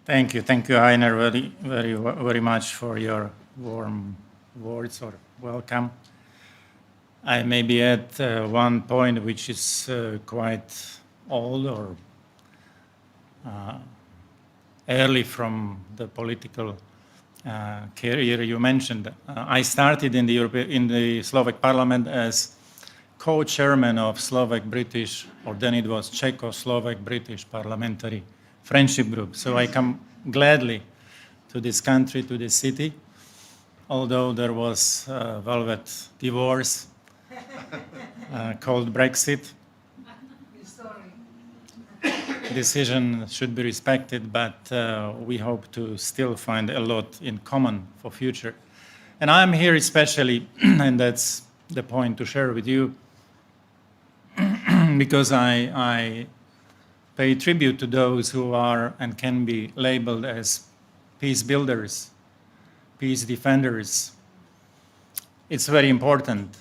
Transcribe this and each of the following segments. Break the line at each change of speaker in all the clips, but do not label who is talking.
Thank you, Heiner, very much for your warm words or welcome. I maybe add one point which is quite old or early from the political career you mentioned. I started in the Slovak Parliament as co-chairman of Slovak-British, or then it was Czechoslovak-British Parliamentary Friendship Group. So I come gladly to this country, to this city, although there was a velvet divorce called Brexit. Decision should be respected, but we hope to still find a lot in common for future. And I'm here especially, and that's the point to share with you, because I pay tribute to those who are and can be labeled as peace builders, peace defenders. It's very important.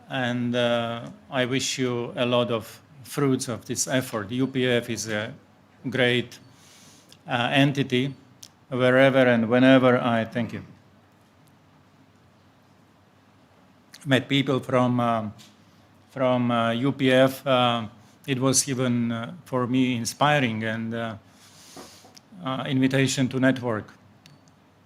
And I wish you a lot of fruits of this effort. UPF is a great entity. Wherever and whenever I thank you. Met people from UPF. It was even for me inspiring, and invitation to network.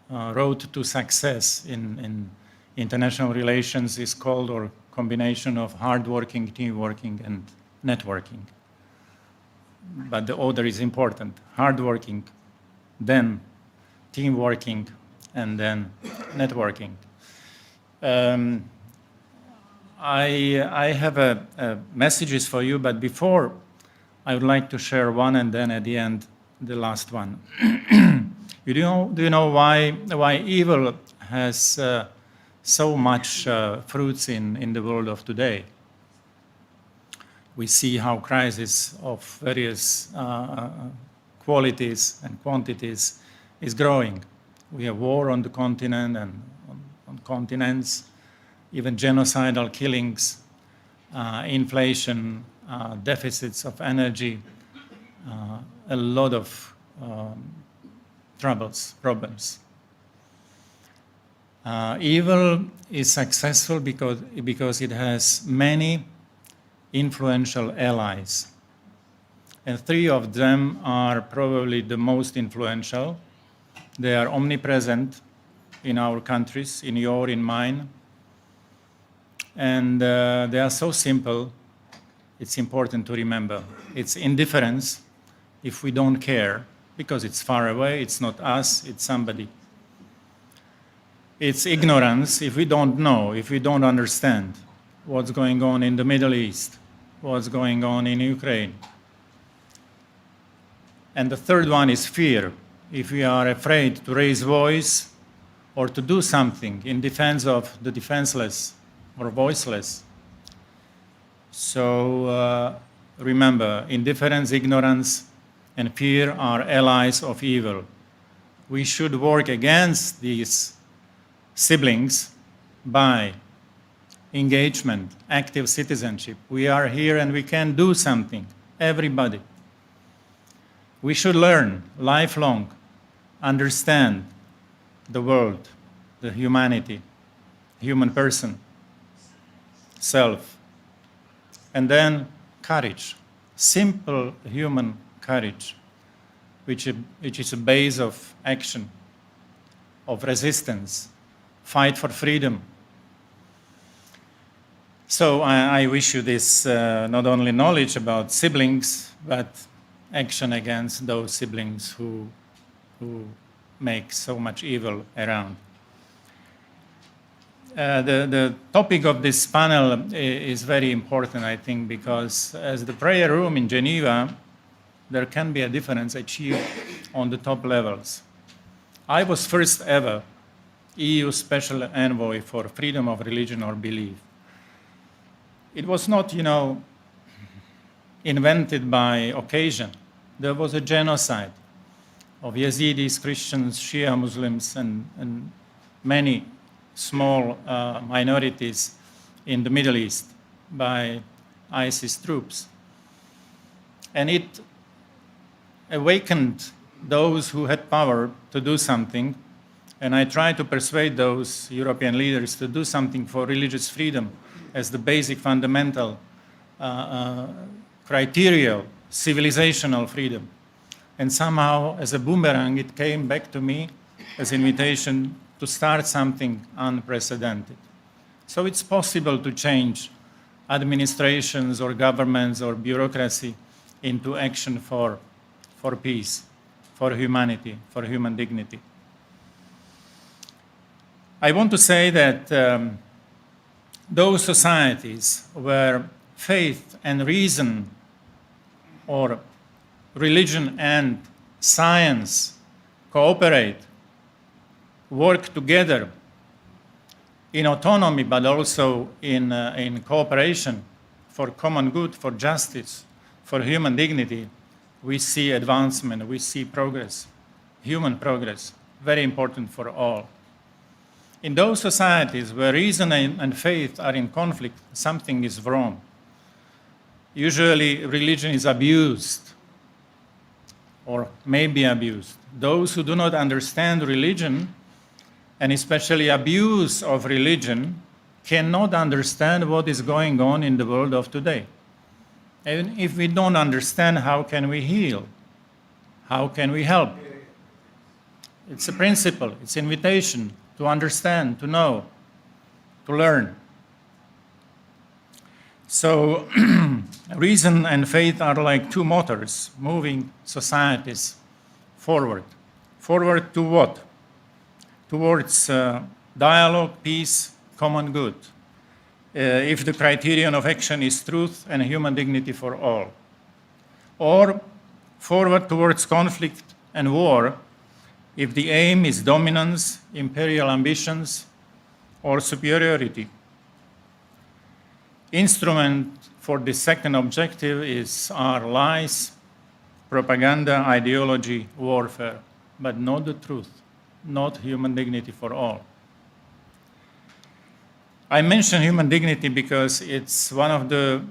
Road to success in international relations is called, or combination of hardworking, teamworking, and networking. But the order is important. Hardworking, then teamworking, and then networking. I have messages for you, but before I would like to share one, and then at the end the last one. Do you know why evil has so much fruits in the world of today? We see how crisis of various qualities and quantities is growing. We have war on the continent and on continents, even genocidal killings, inflation, deficits of energy, a lot of problems. Evil is successful because it has many influential allies. And three of them are probably the most influential. They are omnipresent in our countries, in your, in mine. And they are so simple, it's important to remember. It's indifference if we don't care, because it's far away, it's not us, it's somebody. It's ignorance if we don't know, if we don't understand what's going on in the Middle East, what's going on in Ukraine. And the third one is fear, if we are afraid to raise voice or to do something in defense of the defenseless or voiceless. So remember, indifference, ignorance, and fear are allies of evil. We should work against these siblings by engagement, active citizenship. We are here and we can do something, everybody. We should learn lifelong, understand the world, the humanity, human person, self. And then courage, simple human courage, which is a base of action, of resistance, fight for freedom. So I wish you this not only knowledge about siblings, but action against those siblings who make so much evil around. The topic of this panel is very important, I think, because as the prayer room in Geneva, there can be a difference achieved on the top levels. I was first ever EU Special Envoy for freedom of religion or belief. It was not, invented by occasion. There was a genocide of Yazidis, Christians, Shia Muslims, and many small minorities in the Middle East by ISIS troops. And it awakened those who had power to do something, and I tried to persuade those European leaders to do something for religious freedom as the basic fundamental criteria, civilizational freedom. And somehow, as a boomerang, it came back to me as an invitation to start something unprecedented. So it's possible to change administrations or governments or bureaucracy into action for peace, for humanity, for human dignity. I want to say that those societies where faith and reason, or religion and science cooperate, work together in autonomy, but also in cooperation for common good, for justice, for human dignity, we see advancement, we see progress, human progress, very important for all. In those societies where reason and faith are in conflict, something is wrong. Usually religion is abused or may be abused. Those who do not understand religion, and especially abuse of religion, cannot understand what is going on in the world of today. And if we don't understand, how can we heal? How can we help? It's a principle, it's an invitation to understand, to know, to learn. So reason and faith are like two motors moving societies forward. Forward to what? Towards dialogue, peace, common good. If the criterion of action is truth and human dignity for all. Or forward towards conflict and war, if the aim is dominance, imperial ambitions, or superiority. Instrument for the second objective are lies, propaganda, ideology, warfare, but not the truth, not human dignity for all. I mention human dignity because it's one of the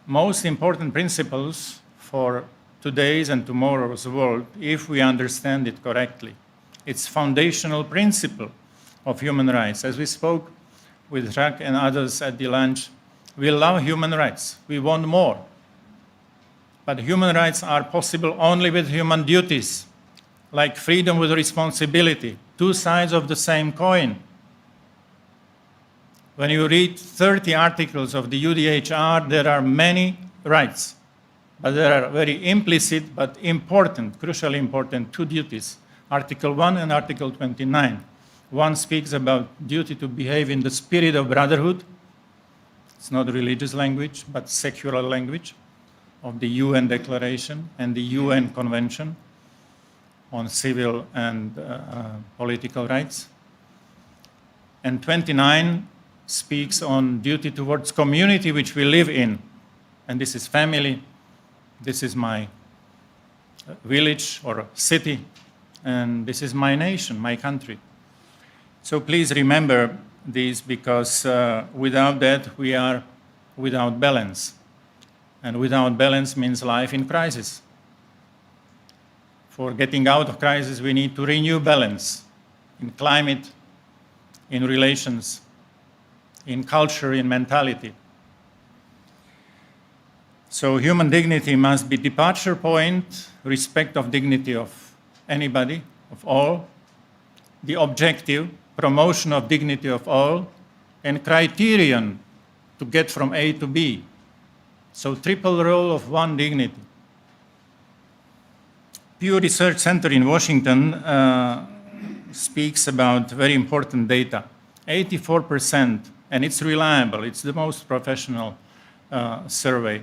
most important principles for today's and tomorrow's world, if we understand it correctly. It's foundational principle of human rights. As we spoke with Jacques and others at the lunch, we love human rights. We want more. But human rights are possible only with human duties, like freedom with responsibility, two sides of the same coin. When you read 30 articles of the UDHR, there are many rights, but there are very implicit but important, crucially important, two duties, Article 1 and Article 29. One speaks about duty to behave in the spirit of brotherhood. It's not religious language, but secular language of the UN Declaration and the UN Convention on Civil and Political Rights. And 29 speaks on duty towards community which we live in. And this is family, this is my village or city, and this is my nation, my country. So please remember these, because without that we are without balance. And without balance means life in crisis. For getting out of crisis, we need to renew balance in climate, in relations, in culture, in mentality. So human dignity must be departure point, respect of dignity of anybody, of all, the objective, promotion of dignity of all, and criterion to get from A to B. So triple role of one dignity. Pew Research Center in Washington speaks about very important data. 84%, and it's reliable, it's the most professional survey.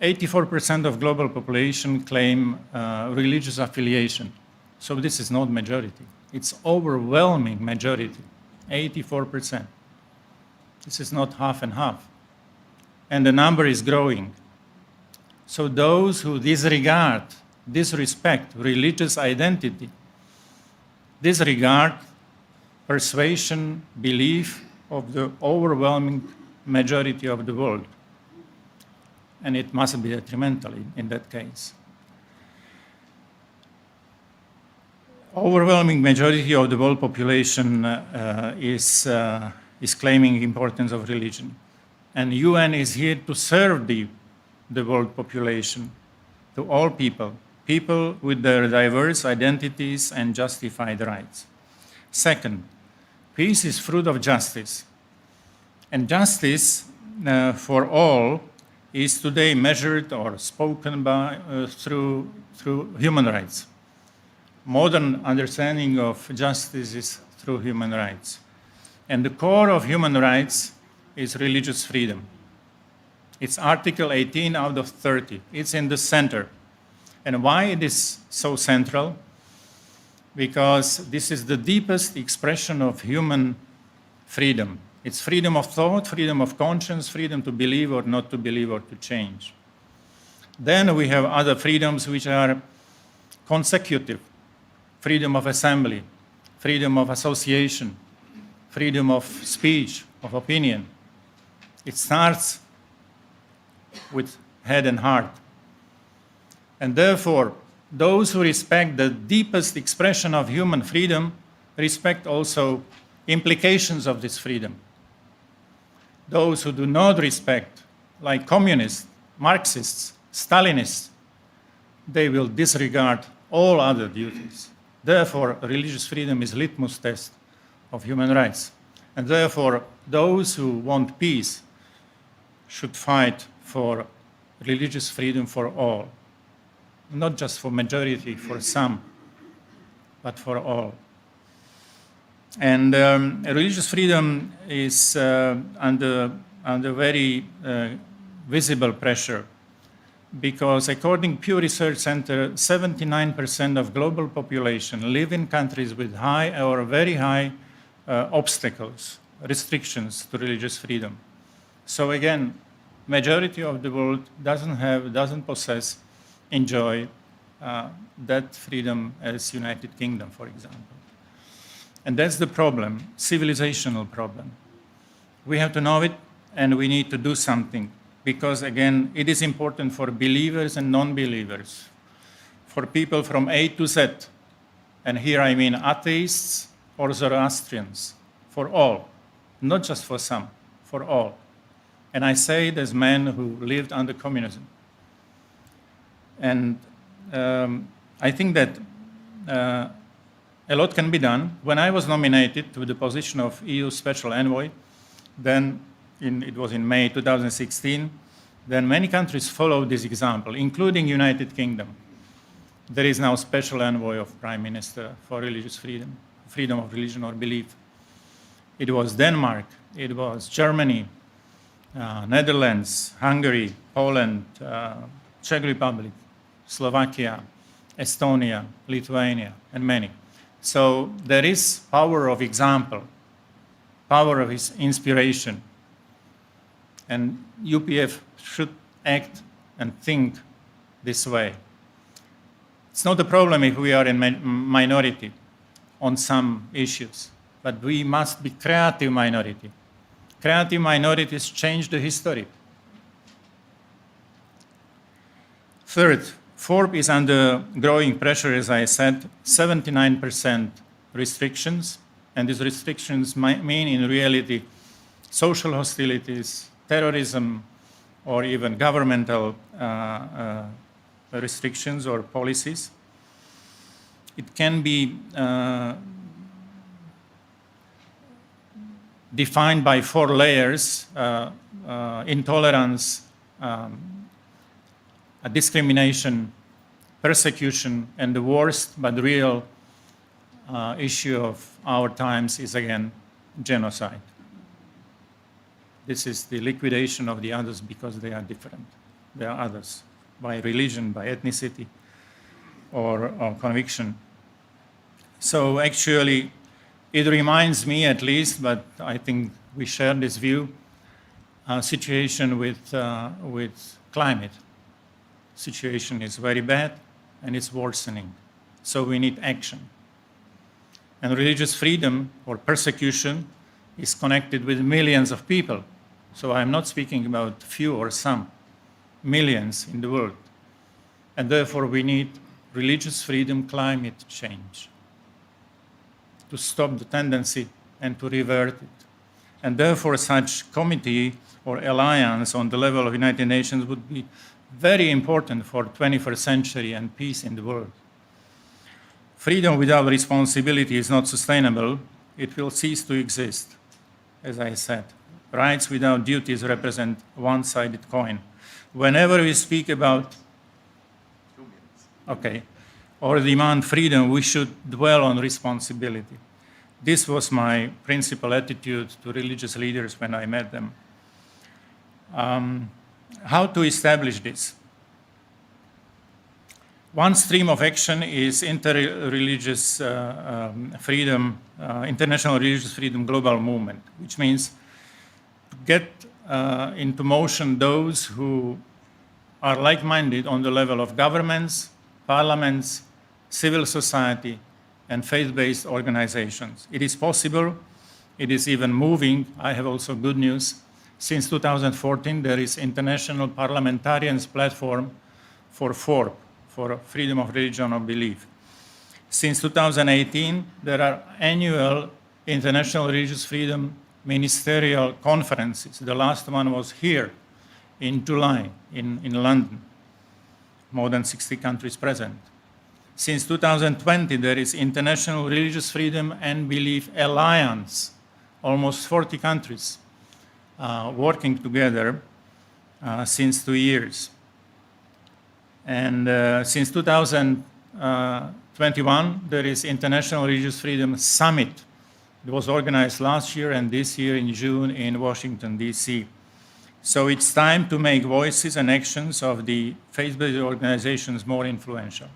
84% of global population claim religious affiliation. So this is not majority. It's overwhelming majority, 84%. This is not half and half. And the number is growing. So those who disregard, disrespect religious identity, disregard persuasion, belief of the overwhelming majority of the world. And it must be detrimental in that case. Overwhelming majority of the world population is claiming importance of religion. And UN is here to serve the world population, to all people, people with their diverse identities and justified rights. Second, peace is fruit of justice. And justice for all is today measured or spoken by through human rights. Modern understanding of justice is through human rights. And the core of human rights is religious freedom. It's Article 18 out of 30. It's in the center. And why it is so central? Because this is the deepest expression of human freedom. It's freedom of thought, freedom of conscience, freedom to believe or not to believe or to change. Then we have other freedoms which are consecutive. Freedom of assembly, freedom of association, freedom of speech, of opinion. It starts with head and heart. And therefore, those who respect the deepest expression of human freedom respect also implications of this freedom. Those who do not respect, like communists, Marxists, Stalinists, they will disregard all other duties. Therefore, religious freedom is litmus test of human rights. And therefore, those who want peace should fight for religious freedom for all. Not just for majority, for some, but for all. And religious freedom is under very visible pressure, because according to Pew Research Center, 79% of global population live in countries with high or very high obstacles, restrictions to religious freedom. So again, majority of the world doesn't possess, enjoy that freedom as United Kingdom, for example. And that's the problem, civilizational problem. We have to know it, and we need to do something. Because again, it is important for believers and non-believers, for people from A to Z, and here I mean atheists or Zoroastrians, for all, not just for some, for all. And I say it as men who lived under communism. And I think that a lot can be done. When I was nominated to the position of EU Special Envoy, then it was in May 2016, then many countries followed this example, including United Kingdom. There is now Special Envoy of Prime Minister for religious freedom, freedom of religion or belief. It was Denmark, it was Germany, Netherlands, Hungary, Poland, Czech Republic, Slovakia, Estonia, Lithuania, and many. So there is power of example, power of inspiration. And UPF should act and think this way. It's not a problem if we are in minority on some issues, but we must be creative minority. Creative minorities change the history. Third, Forbes is under growing pressure, as I said, 79% restrictions, and these restrictions mean in reality social hostilities, terrorism, or even governmental restrictions or policies. It can be defined by 4 layers: intolerance, discrimination, persecution, and the worst but real issue of our times is again genocide. This is the liquidation of the others because they are different. They are others by religion, by ethnicity, or conviction. So actually, it reminds me at least, but I think we share this view, situation with climate. Situation is very bad and it's worsening. So we need action. And religious freedom or persecution is connected with millions of people. So I'm not speaking about few or some, millions in the world. And therefore we need religious freedom, climate change. to stop the tendency and to revert it. And therefore, such committee or alliance on the level of United Nations would be very important for 21st century and peace in the world. Freedom without responsibility is not sustainable. It will cease to exist, as I said. Rights without duties represent a one-sided coin. Whenever we speak about, or demand freedom, we should dwell on responsibility. This was my principal attitude to religious leaders when I met them. How to establish this? One stream of action is interreligious freedom, international religious freedom global movement, which means to get into motion those who are like-minded on the level of governments, parliaments, civil society, and faith-based organizations. It is possible. It is even moving. I have also good news. Since 2014, there is International Parliamentarians Platform for FORB, for freedom of religion or belief. Since 2018, there are annual international religious freedom ministerial conferences. The last one was here in July in London. More than 60 countries present. Since 2020, there is International Religious Freedom and Belief Alliance, almost 40 countries working together since 2 years. And since 2021, there is International Religious Freedom Summit. It was organized last year and this year in June in Washington, D.C. So it's time to make voices and actions of the faith-based organizations more influential.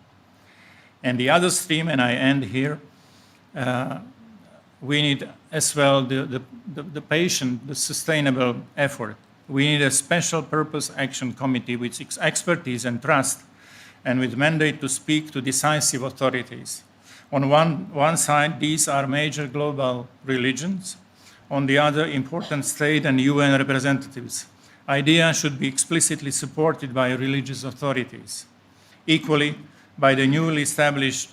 And the other stream, and I end here, we need as well the patient, the sustainable effort. We need a special purpose action committee with expertise and trust, and with mandate to speak to decisive authorities. On one side, these are major global religions. On the other, important state and UN representatives. Ideas should be explicitly supported by religious authorities. Equally, by the newly established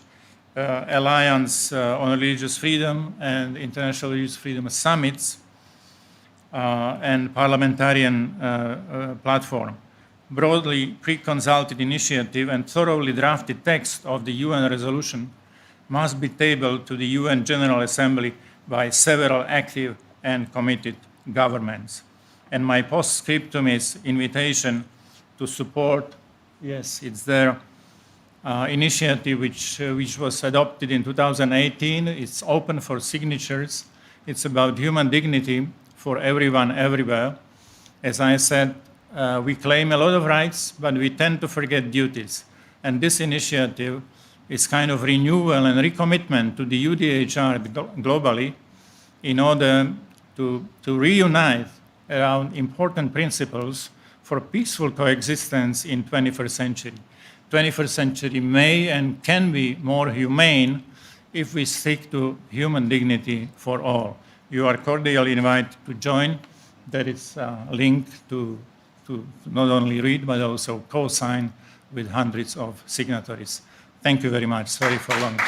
Alliance on Religious Freedom and International Religious Freedom Summits and Parliamentarian Platform. Broadly pre-consulted initiative and thoroughly drafted text of the UN resolution must be tabled to the UN General Assembly by several active and committed governments. And my postscriptum is invitation to support, yes, it's there, initiative which was adopted in 2018. It's open for signatures. It's about human dignity for everyone, everywhere. As I said, we claim a lot of rights, but we tend to forget duties. And this initiative is kind of renewal and recommitment to the UDHR globally in order to reunite around important principles for peaceful coexistence in 21st century. 21st century may and can be more humane if we stick to human dignity for all. You are cordially invited to join. There is a link to not only read, but also co-sign with hundreds of signatories. Thank you very much. Sorry for long.